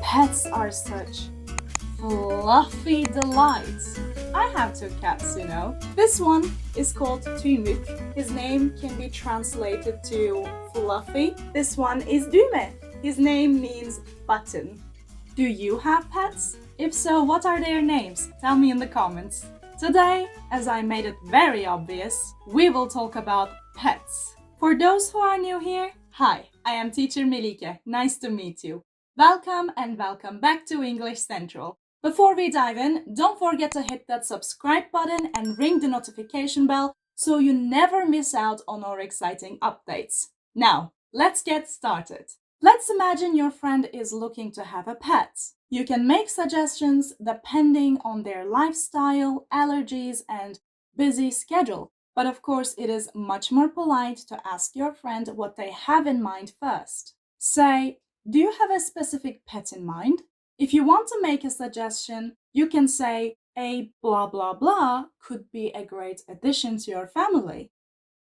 Pets are such fluffy delights. I have two cats, you know. This one is called Tüymük. His name can be translated to fluffy. This one is Düğme. His name means button. Do you have pets? If so, what are their names? Tell me in the comments. Today, as I made it very obvious, we will talk about pets. For those who are new here, hi, I am teacher Melike. Nice to meet you. Welcome and welcome back to English Central. Before we dive in, don't forget to hit that subscribe button and ring the notification bell so you never miss out on our exciting updates. Now, let's get started. Let's imagine your friend is looking to have a pet. You can make suggestions depending on their lifestyle, allergies, and busy schedule. But of course, it is much more polite to ask your friend what they have in mind first. Say, do you have a specific pet in mind? If you want to make a suggestion, you can say, a blah blah blah could be a great addition to your family.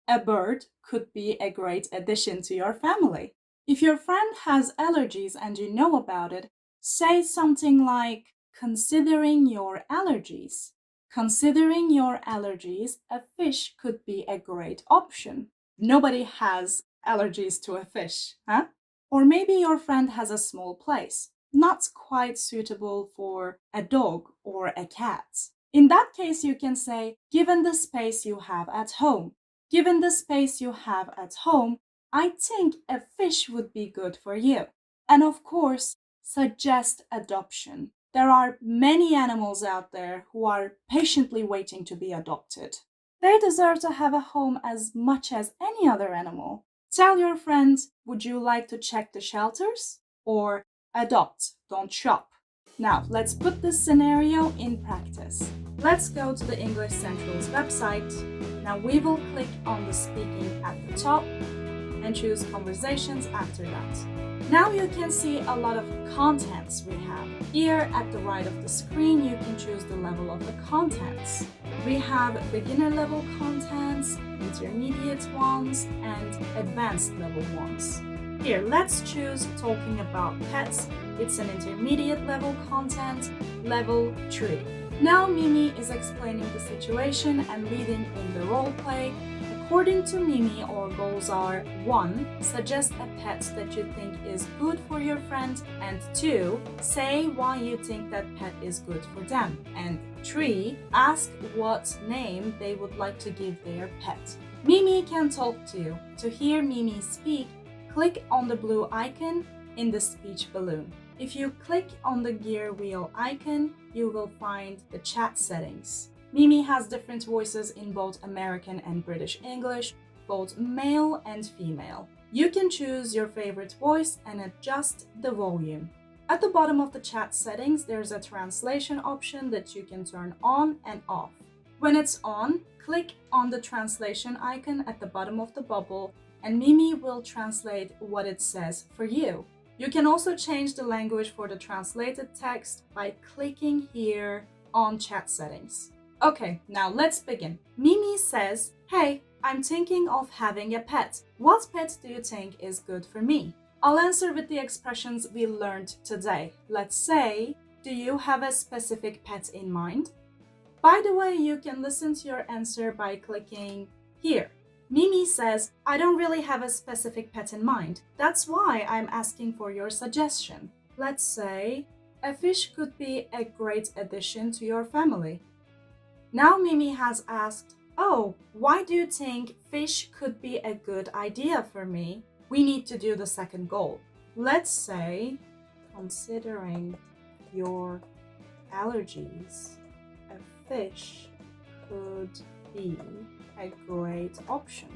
A bird could be a great addition to your family. If your friend has allergies and you know about it, say something like, considering your allergies. Considering your allergies, a fish could be a great option. Nobody has allergies to a fish, huh? Or maybe your friend has a small place, not quite suitable for a dog or a cat. In that case, you can say, given the space you have at home. Given the space you have at home, I think a fish would be good for you. And of course, suggest adoption. There are many animals out there who are patiently waiting to be adopted. They deserve to have a home as much as any other animal. Tell your friends, would you like to check the shelters? Or adopt, don't shop. Now, let's put this scenario in practice. Let's go to the English Central's website. Now we will click on the speaking at the top and choose conversations after that. Now you can see a lot of contents we have. Here at the right of the screen, you can choose the level of the contents. We have beginner level contents, intermediate ones, and advanced level ones. Here, let's choose talking about pets. It's an intermediate level content, level 3. Now Mimi is explaining the situation and leading in the role play. According to Mimi, our goals are 1. Suggest a pet that you think is good for your friend, and 2. Say why you think that pet is good for them, and 3. Ask what name they would like to give their pet. Mimi can talk to you. To hear Mimi speak, click on the blue icon in the speech balloon. If you click on the gear wheel icon, you will find the chat settings. Mimi has different voices in both American and British English, both male and female. You can choose your favorite voice and adjust the volume. At the bottom of the chat settings, there's a translation option that you can turn on and off. When it's on, click on the translation icon at the bottom of the bubble and Mimi will translate what it says for you. You can also change the language for the translated text by clicking here on chat settings. Okay, now let's begin. Mimi says, hey, I'm thinking of having a pet. What pet do you think is good for me? I'll answer with the expressions we learned today. Let's say, do you have a specific pet in mind? By the way, you can listen to your answer by clicking here. Mimi says, I don't really have a specific pet in mind. That's why I'm asking for your suggestion. Let's say, a fish could be a great addition to your family. Now Mimi has asked, oh, why do you think fish could be a good idea for me? We need to do the second goal. Let's say, considering your allergies, a fish could be a great option.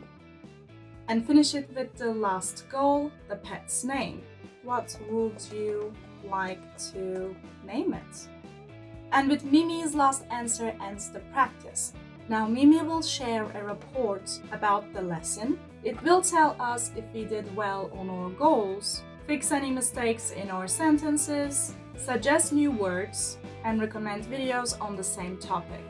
And finish it with the last goal, the pet's name. What would you like to name it? And with Mimi's last answer ends the practice. Now Mimi will share a report about the lesson. It will tell us if we did well on our goals, fix any mistakes in our sentences, suggest new words, and recommend videos on the same topic.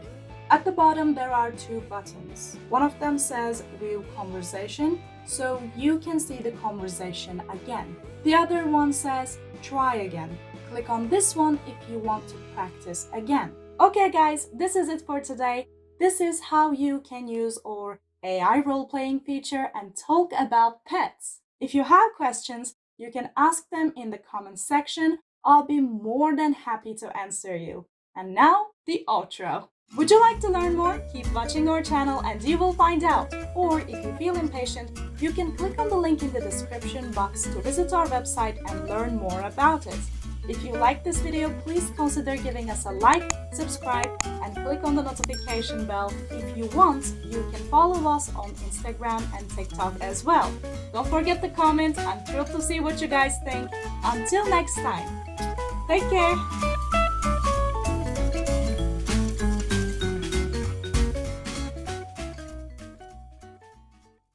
At the bottom there are 2 buttons. One of them says View Conversation, so you can see the conversation again. The other one says Try Again. click on this one if you want to practice again. Okay guys, this is it for today. This is how you can use our AI role-playing feature and talk about pets. If you have questions, you can ask them in the comments section. I'll be more than happy to answer you. And now, the outro. Would you like to learn more? Keep watching our channel and you will find out. Or if you feel impatient, you can click on the link in the description box to visit our website and learn more about it. If you like this video, please consider giving us a like, subscribe, and click on the notification bell. If you want, you can follow us on Instagram and TikTok as well. Don't forget to comment. I'm thrilled to see what you guys think. Until next time, take care!